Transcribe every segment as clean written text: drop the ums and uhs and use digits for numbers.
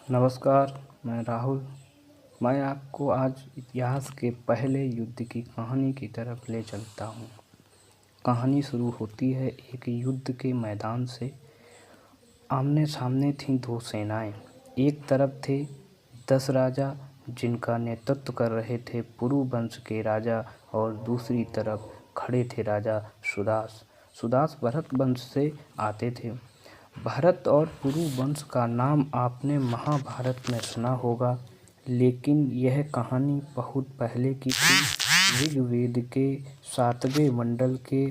नमस्कार, मैं राहुल। मैं आपको आज इतिहास के पहले युद्ध की कहानी की तरफ ले चलता हूँ। कहानी शुरू होती है एक युद्ध के मैदान से। आमने सामने थीं दो सेनाएं। एक तरफ थे 10 राजा जिनका नेतृत्व कर रहे थे पुरु वंश के राजा, और दूसरी तरफ खड़े थे राजा सुदास। सुदास भरत वंश से आते थे। भरत और पुरु वंश का नाम आपने महाभारत में सुना होगा, लेकिन यह कहानी बहुत पहले की थी। ऋग्वेद के 7वें मंडल के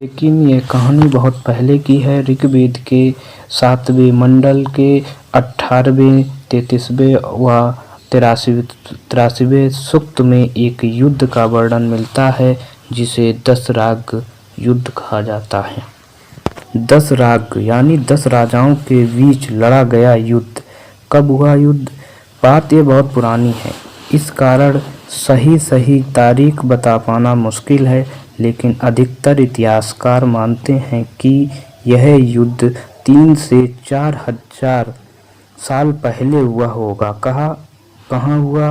लेकिन यह कहानी बहुत पहले की है। ऋग्वेद के 7वें मंडल के 18वें, 33वें व 83वें सूक्त में एक युद्ध का वर्णन मिलता है, जिसे 10 राग युद्ध कहा जाता है। 10 राग यानी 10 राजाओं के बीच लड़ा गया युद्ध। कब हुआ युद्ध? बात ये बहुत पुरानी है, इस कारण सही तारीख बता पाना मुश्किल है, लेकिन अधिकतर इतिहासकार मानते हैं कि यह युद्ध 3 से 4 हजार साल पहले हुआ होगा। कहाँ हुआ?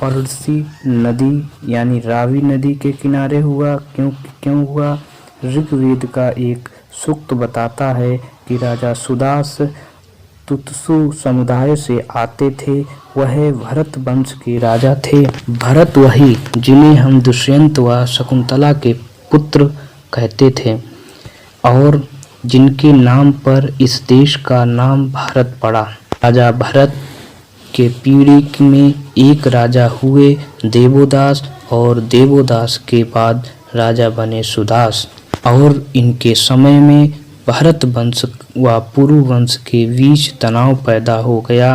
परसी नदी यानी रावी नदी के किनारे हुआ। क्यों हुआ? ऋग्वेद का एक सूक्त बताता है कि राजा सुदास तुतसु समुदाय से आते थे। वह भरत वंश के राजा थे। भरत वही जिन्हें हम दुष्यंत व शकुंतला के पुत्र कहते थे, और जिनके नाम पर इस देश का नाम भारत पड़ा। राजा भरत के पीढ़ी में एक राजा हुए देवोदास, और देवोदास के बाद राजा बने सुदास। और इनके समय में भरत वंश व पुरु वंश के बीच तनाव पैदा हो गया।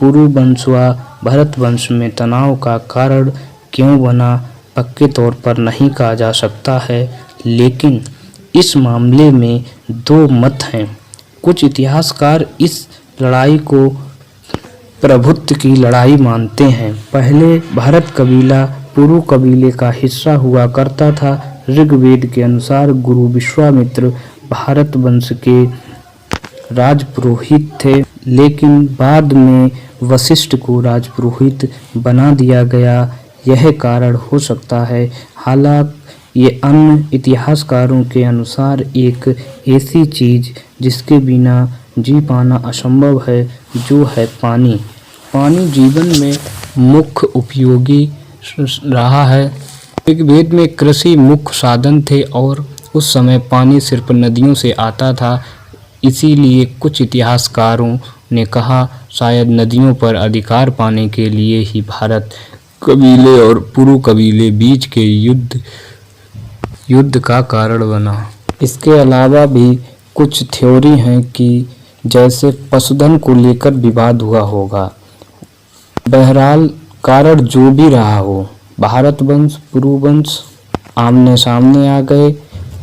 पुरु वंश व भरत वंश में तनाव का कारण क्यों बना, पक्के तौर पर नहीं कहा जा सकता है, लेकिन इस मामले में 2 मत हैं। कुछ इतिहासकार इस लड़ाई को प्रभुत्व की लड़ाई मानते हैं। पहले भरत कबीला पुरु कबीले का हिस्सा हुआ करता था। ऋग्वेद के अनुसार गुरु विश्वामित्र भारत वंश के राजपुरोहित थे, लेकिन बाद में वशिष्ठ को राजपुरोहित बना दिया गया। यह कारण हो सकता है। हालांकि ये अन्य इतिहासकारों के अनुसार एक ऐसी चीज जिसके बिना जी पाना असंभव है, जो है पानी। पानी जीवन में मुख्य उपयोगी रहा है। ऋग्वेद में कृषि मुख्य साधन थे, और उस समय पानी सिर्फ नदियों से आता था। इसीलिए कुछ इतिहासकारों ने कहा शायद नदियों पर अधिकार पाने के लिए ही भारत कबीले और पुरु कबीले बीच के युद्ध का कारण बना। इसके अलावा भी कुछ थ्योरी हैं कि जैसे पशुधन को लेकर विवाद हुआ होगा। बहरहाल कारण जो भी रहा हो, भारत वंश पुरु वंश आमने सामने आ गए।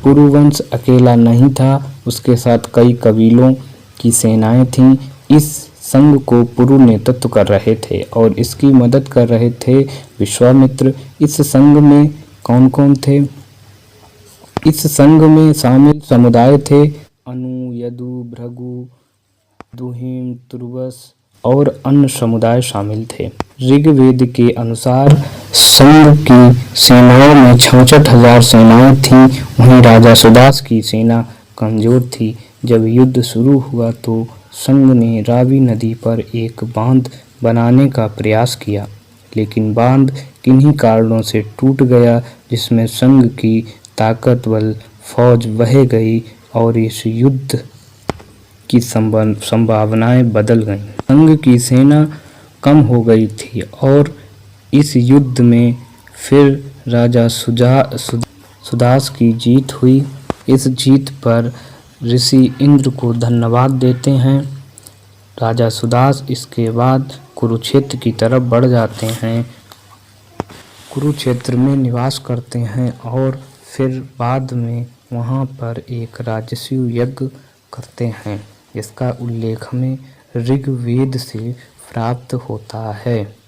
पुरु वंश अकेला नहीं था, उसके साथ कई कबीलों की सेनाएं थीं। इस संघ को पुरु नेतृत्व कर रहे थे और इसकी मदद कर रहे थे विश्वामित्र। इस संघ में कौन थे? इस संघ में शामिल समुदाय थे अनु, यदु, भृगु, दुहिम, तुर्वस और अन्य समुदाय शामिल थे। ऋग्वेद के अनुसार संघ की सेनाओं में 66,000 सेनाएं थीं। वहीं राजा सुदास की सेना कमजोर थी। जब युद्ध शुरू हुआ तो संघ ने रावी नदी पर एक बांध बनाने का प्रयास किया, लेकिन बांध किन्हीं कारणों से टूट गया, जिसमें संघ की ताकतवर फौज बह गई और इस युद्ध की संभावनाएं बदल गईं। संघ की सेना कम हो गई थी और इस युद्ध में फिर राजा सुदास की जीत हुई। इस जीत पर ऋषि इंद्र को धन्यवाद देते हैं। राजा सुदास इसके बाद कुरुक्षेत्र की तरफ बढ़ जाते हैं, कुरुक्षेत्र में निवास करते हैं और फिर बाद में वहां पर एक राजसूय यज्ञ करते हैं, जिसका उल्लेख हमें ऋग्वेद से प्राप्त होता है।